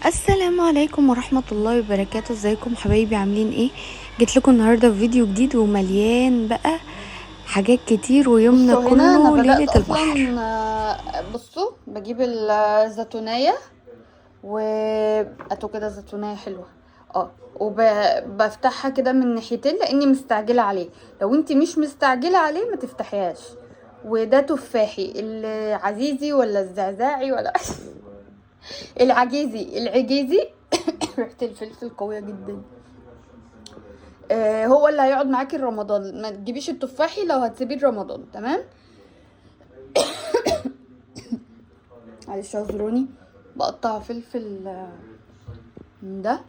السلام عليكم ورحمة الله وبركاته. ازيكم حبايبي؟ عاملين ايه؟ جيت لكم النهاردة في فيديو جديد ومليان بقى حاجات كتير، ويومنا بصوا هنا انا كله ليلة بدأت البحر. اصلا بصوا بجيب الزيتونية واتو كده زيتونية حلوة. وبفتحها كده من ناحيتين لاني مستعجلة عليه. لو انتي مش مستعجلة عليه ما تفتحيهاش. وده تفاحي العزيزي ولا الزعزاعي ولا العجيزي. ريحة الفلفل قوية جدا. هو اللي هيقعد معاكي رمضان. ما تجيبيش التفاحي لو هتسيبيه رمضان، تمام؟ معلش اعذروني. بقطع فلفل من ده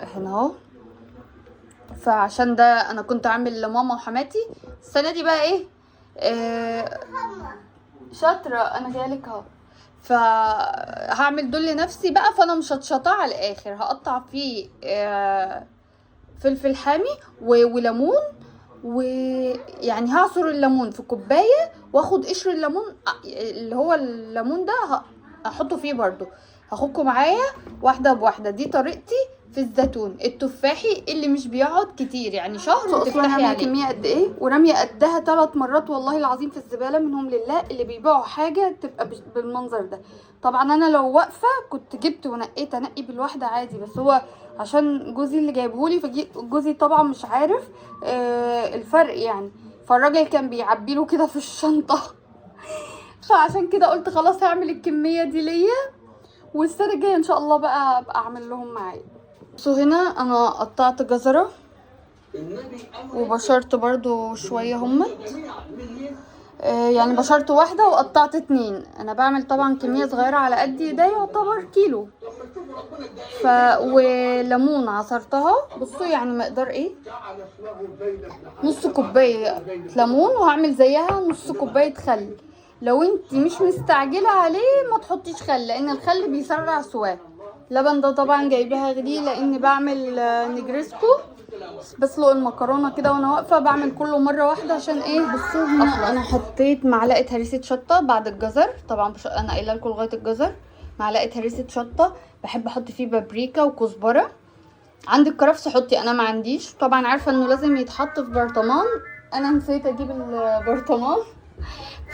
هنا اهو. فعشان ده انا كنت عامل لماما وحماتي السنه دي بقى ايه. شاطره، انا جايلك اهو. فهعمل دول لنفسي بقى، فانا مشطشطاه على الاخر. هقطع فيه فلفل حامي وليمون، ويعني هعصر الليمون في كوبايه، واخد قشر الليمون اللي هو الليمون ده احطه فيه برضو. هاخدكم معايا واحده بواحده. دي طريقتي في الزيتون التفاحي اللي مش بيقعد كتير، يعني شهر وتفتحي عليه. كميه قد ايه وراميه قدها 3 مرات والله العظيم في الزباله، منهم لله اللي بيبيعوا حاجه تبقى بالمنظر ده. طبعا انا لو واقفه كنت جبت ونقيت انقي بالواحده عادي، بس هو عشان جوزي اللي جايبهولي، فجوزي طبعا مش عارف الفرق يعني. فالراجل كان بيعبيله كده في الشنطه. فعشان كده قلت خلاص هعمل الكميه دي ليا، والسنه الجايه ان شاء الله بقى ابقى اعمل لهم معايا. بصوا هنا انا قطعت جزره وبشرت برضو شويه همت. يعني بشرت واحده وقطعت 2. انا بعمل طبعا كميه صغيره على قد ده، يعتبر كيلو. وليمون عصرتها. بصوا يعني مقدار ايه، نص كوبايه ليمون، وهعمل زيها نص كوبايه خل. لو انت مش مستعجله عليه ما تحطيش خل، لان الخل بيسرع سواه. لبن ده طبعا جايباها غلي لاني بعمل نجرسكو. بسلق المكرونه كده وانا واقفه، بعمل كله مره واحده عشان ايه. بصوا هنا انا حطيت معلقه هريسه شطه بعد الجزر. طبعا انا قايله لكم لغايه الجزر. معلقه هريسه شطه، بحب احط فيه بابريكا وكزبره. عندك كرفس حطي، انا ما عنديش. طبعا عارفه انه لازم يتحط في برطمان، انا نسيت اجيب البرطمان.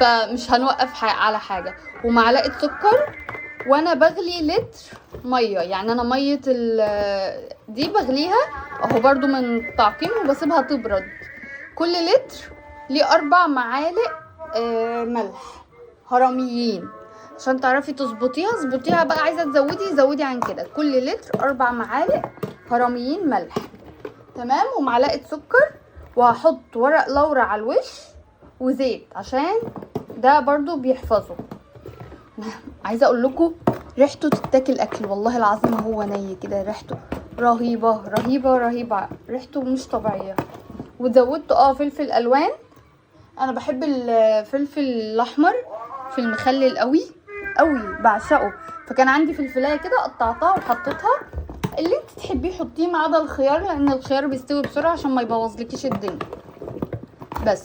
فمش هنوقف على حاجه. ومعلقه سكر. وانا بغلي لتر ميه، يعني انا ميه دي بغليها اهو برضو من تعقيم، وبسيبها تبرد. كل لتر ليه 4 معالق ملح هرميين. عشان تعرفي تظبطيها اظبطيها بقى، عايزه تزودي زودي عن كده. كل لتر 4 معالق هرميين ملح، تمام. ومعلقه سكر. وهحط ورق لورا على الوش وزيت عشان ده برضو بيحفظه. عايزه اقول لكم ريحته تتاكل اكل، والله العظيم هو ني كده ريحته رهيبه رهيبه رهيبه، ريحته مش طبيعيه. وزودت فلفل الوان. انا بحب الفلفل الاحمر في المخلل قوي قوي، بعشقه. فكان عندي فلفلايه كده قطعتها وحطيتها. اللي انت تحبيه حطيه ما عدا الخيار، لان الخيار بيستوي بسرعه عشان ما يبوظلكيش الدنيا. بس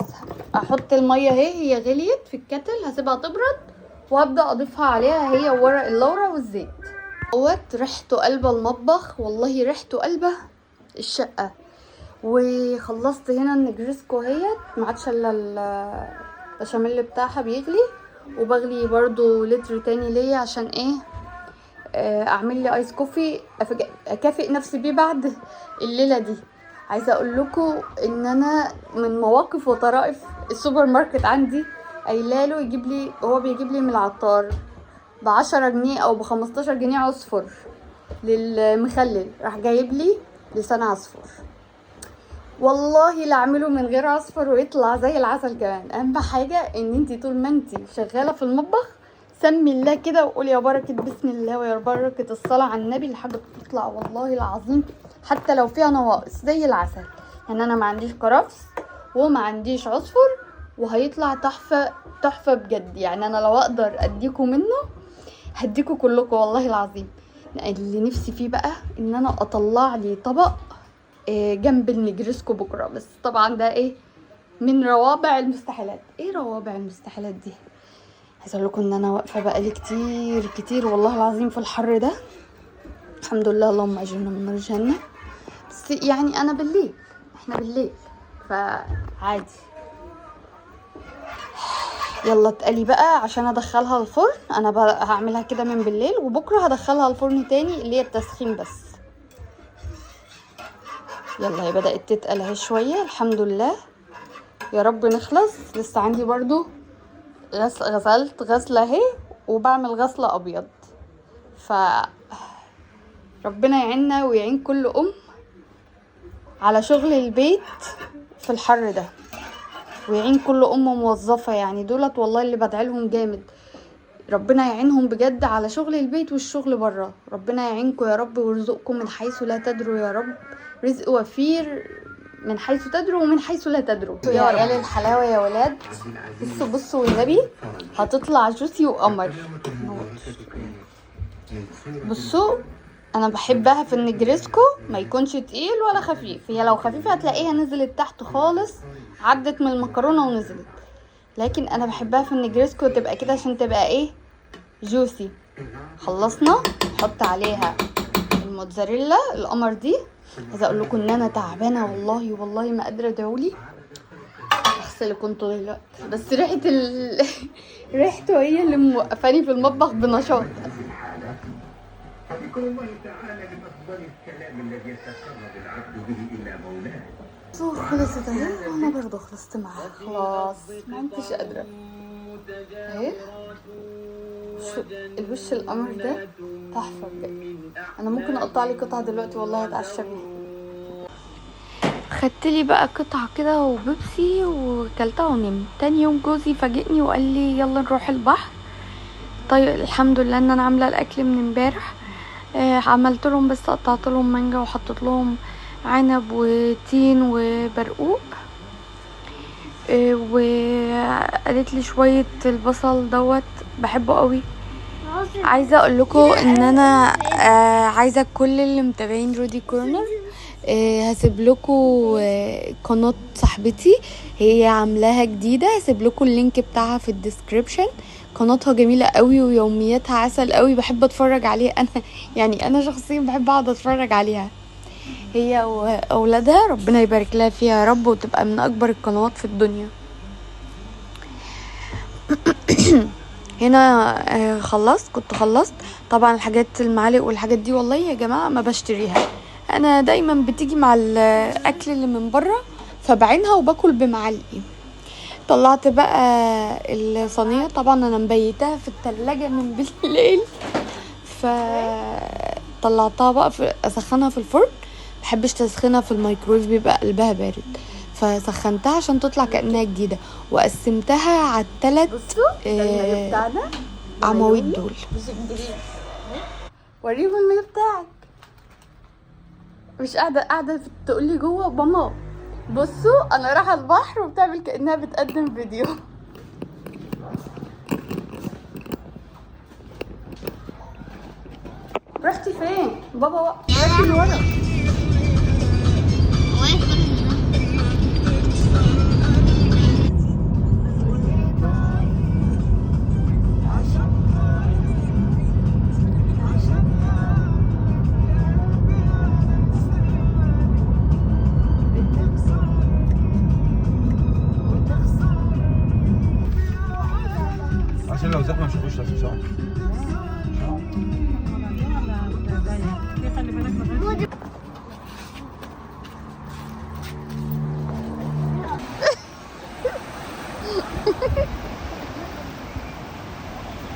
احط الميه اهي، هي غليت في الكتل، هسيبها تبرد وابدا اضيفها عليها هي ورق اللورا والزيت. ريحته قلبه المطبخ، والله ريحته قلبه الشقه. وخلصت هنا النجرسكو اهيت، ما عادش الا البشاميل بتاعها بيغلي. وبغلي برضو لتر تاني ليا عشان ايه، اعمل لي ايس كوفي اكافئ نفسي بيه بعد الليله دي. عايزه اقول لكم ان انا من مواقف وطرائف السوبر ماركت عندي قايلاله يجيب لي، هو بيجيب لي من العطار ب10 جنيه او ب15 جنيه عصفر للمخلل، راح جايب لي لسان عصفور. والله لا اعمله من غير عصفر ويطلع زي العسل كمان. اهم حاجه ان انتي طول ما انتي شغاله في المطبخ سمي الله كده وقولي يا بركه بسم الله ويا بركه الصلاه على النبي، الحاجه بتطلع والله العظيم حتى لو فيها نواقص زي العسل. يعني انا ما عنديش كرفس وما عنديش عصفر، وهيطلع تحفه تحفه بجد. يعني انا لو اقدر اديكم منه هديكم كلكم والله العظيم. اللي نفسي فيه بقى ان انا اطلع لي طبق جنب النجرسكو بكره، بس طبعا ده ايه من روابع المستحيلات. ايه روابع المستحيلات دي؟ عايزه اقول لكم ان انا واقفه بقالي كتير كتير والله العظيم في الحر ده. الحمد لله، اللهم اجرنا من نار جهنم. بس يعني انا بالليل، احنا بالليل فعادي. يلا اتقلي بقى عشان ادخلها الفرن. انا بقى هعملها كده من بالليل، وبكره هدخلها الفرن تاني اللي هي التسخين بس. يلا هي بدأت تتقل اهي شويه الحمد لله. يا رب نخلص. لسه عندي برضو غسلت غسله اهي، وبعمل غسله ابيض. ف ربنا يعيننا ويعين كل على شغل البيت في الحر ده، ويعين كل موظفه. يعني دولت والله اللي بدعيلهم جامد. ربنا يعينهم بجد على شغل البيت والشغل بره. ربنا يعينكم يا رب ويرزقكم من حيث لا تدروا يا رب. رزق وفير من حيث تدروا ومن حيث لا تدروا. يا عيال الحلاوه يا ولاد، بصوا بصوا والنبي هتطلع جوسي وقمر. بصوا انا بحبها في النجريسكو ما يكونش تقيل ولا خفيف. هي لو خفيفه هتلاقيها نزلت تحت خالص، عدت من المكرونه ونزلت. لكن انا بحبها في النجريسكو تبقى كده عشان تبقى ايه، جوسي. خلصنا، نحط عليها الموتزاريلا القمر دي. عايزه اقول لكم ان انا تعبانه والله والله ما قادره ادعولي. اغسلكم انتوا دلوقتي بس ريحته هي اللي موقفاني في المطبخ بنشاط. فذكر الله تعالى من افضل الكلام الذي يتقرب العبد به الى مولاه. خلصت اهي، وانا برضه خلصت معاها خلاص، ما انتش قادره اهي. الوش القمر ده تحفه بجد. انا ممكن اقطع لي قطعه دلوقتي والله اتعشى بيها. خدت لي بقى قطعه كده وبيبسي وكلتها ونمت. تاني يوم جوزي فاجئني وقال لي يلا نروح البحر. طيب الحمد لله ان انا عامله الاكل من امبارح. عملت لهم بس قطعت لهم مانجا وحطيت لهم عنب وتين وبرقوق. وقالت لي شويه البصل دوت بحبه قوي. عايزه اقول لكم ان انا عايزه كل اللي متابعين رودي كورنر هسيب لكم قناه صاحبتي هي عاملاها جديده. هسيب لكم اللينك بتاعها في الديسكريبشن. قناتها جميله قوي ويومياتها عسل قوي، بحب اتفرج عليها. انا يعني انا شخصيا بحب اقعد اتفرج عليها هي واولادها. ربنا يبارك لها فيها يا رب، وتبقى من اكبر القنوات في الدنيا. هنا كنت خلصت طبعا الحاجات المعالق والحاجات دي. والله يا جماعه ما بشتريها، انا دايما بتيجي مع الاكل اللي من بره فبعينها وباكل بمعلقي. طلعت بقى الصينيه، طبعا انا مبيتها في التلاجة من بالليل، فطلعتها بقى اسخنها في الفرن. محبش تسخنها في الميكرويف بيبقى قلبها بارد، فسخنتها عشان تطلع كأنها جديدة. وقسمتها على الثلاث عواميد دول. وريهم المية بتاعك. مش قاعدة تقولي جوه ماما بصوا انا رايحة البحر، وبتعمل كأنها بتقدم فيديو. رحتي فين بابا؟ رحتي لورا. عشان لو زحمه مش هخش عشان شعر.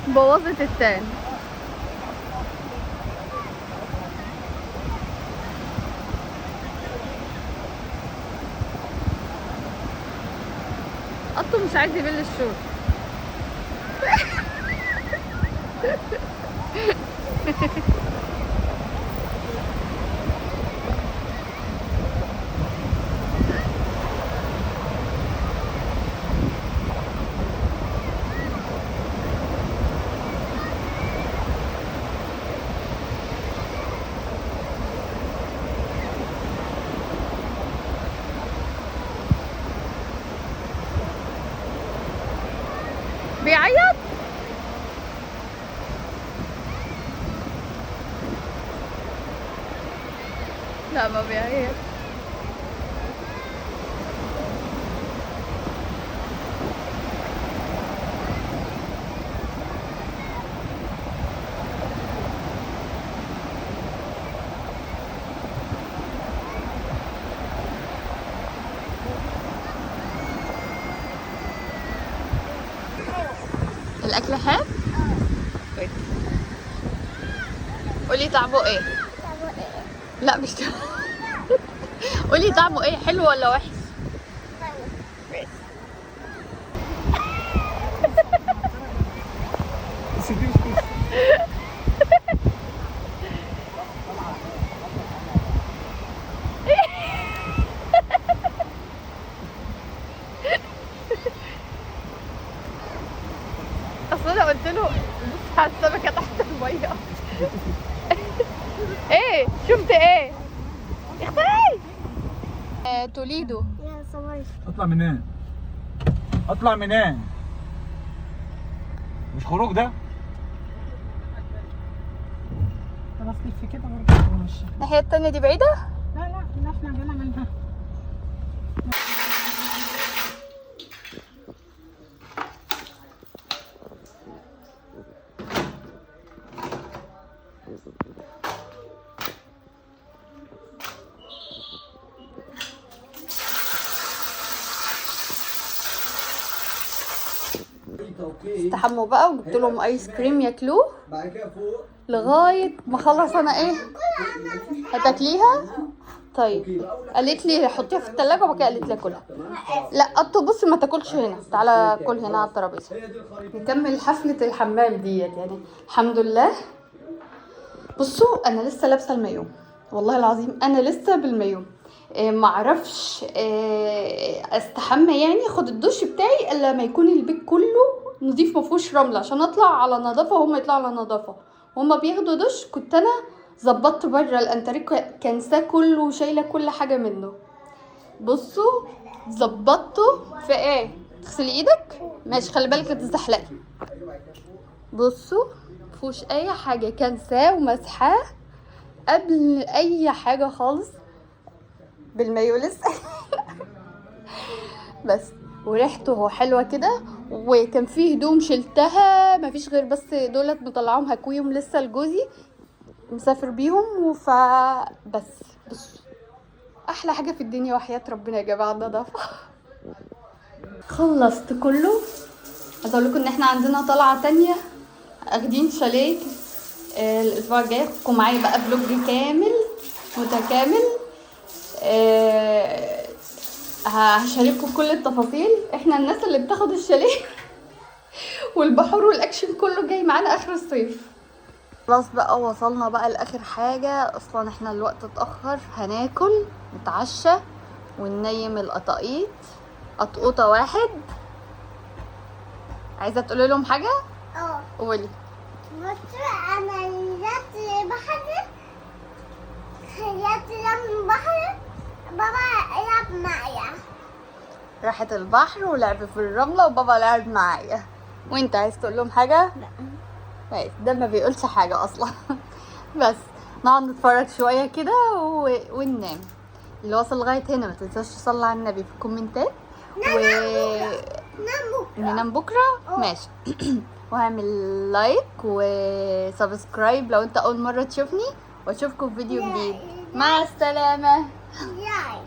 بوظت التاني. قطه مش عايز يبل الشورت. بيعيط. لا ما بيعيط. الاكل حلو؟ كويس. قولي طعمه ايه؟ لا مش قولي طعمه ايه، حلو ولا وحش؟ اصل انا قلت له بص على السمكه تحت الميه. ايه شفت ايه؟ اختي توليدو. اطلع منين؟ اطلع منين؟ مش خروج ده؟ خلاص لف كده برضه ماشي. الناحيه التانيه دي بعيده؟ لا لا احنا جينا منها. استحموا بقى وجبت لهم ايس كريم ياكلوه لغايه ما خلص. انا ايه هتاكليها؟ طيب قالت لي حطيها في التلاجة وبعد كده قالت لي اكلها. لا قطو بص ما تاكلش هنا، تعالى كل هنا على الترابيزه. نكمل حفله الحمام ديت يعني. الحمد لله. بصوا انا لسه لابسه المايو، والله العظيم انا لسه بالمايو. معرفش استحمى يعني اخد الدش بتاعي الا ما يكون البيت كله نظيف ما فيهوش رمله عشان اطلع على نظافه وهم يطلعوا على نظافه. هما بياخدوا دش كنت انا ظبطت بره الانتريك كنساه كله وشايله كل حاجه منه. بصوا ظبطته في ايه؟ تغسلي ايدك ماشي، خلي بالك تزحلقي. بصوا مفيهوش اي حاجه، كنساه ومسحاه قبل اي حاجه خالص بالمايو لسه. بس وريحته حلوه كده. وكان فيه هدوم شلتها مفيش غير بس دولت مطلعهم هكويهم لسه لجوزي مسافر بيهم بس بص احلى حاجه في الدنيا وحياه ربنا يا جماعه النظافه. خلصت كله. عايزه اقول لكم ان احنا عندنا طلعه تانية اخدين شاليه الاسبوع الجاي. خدكم معايا بقى فلوج كامل متكامل. هشارككم كل التفاصيل. احنا الناس اللي بتاخد الشاليه والبحور والاكشن كله جاي معانا اخر الصيف. خلاص بقى وصلنا بقى لاخر حاجه. اصلا احنا الوقت اتاخر، هناكل نتعشى وننيم القطاقيط. قطقوطه واحد. عايزه تقولي لهم حاجه؟ قولي. بص انا نزلت البحر، خيرت من البحر، بابا لعب معايا. راحت البحر ولعب في الرمله وبابا لعب معايا. وانت عايز تقول لهم حاجه؟ لا ماشي، ده ما بيقولش حاجه اصلا. بس نقعد نتفرج شويه كده وننام. اللي وصل لغايه هنا ما تنساش تصلي على النبي في الكومنتات ننام بكره ماشي. وهعمل لايك وسبسكرايب لو انت اول مره تشوفني، واشوفكم في فيديو جديد. مع السلامه. ياي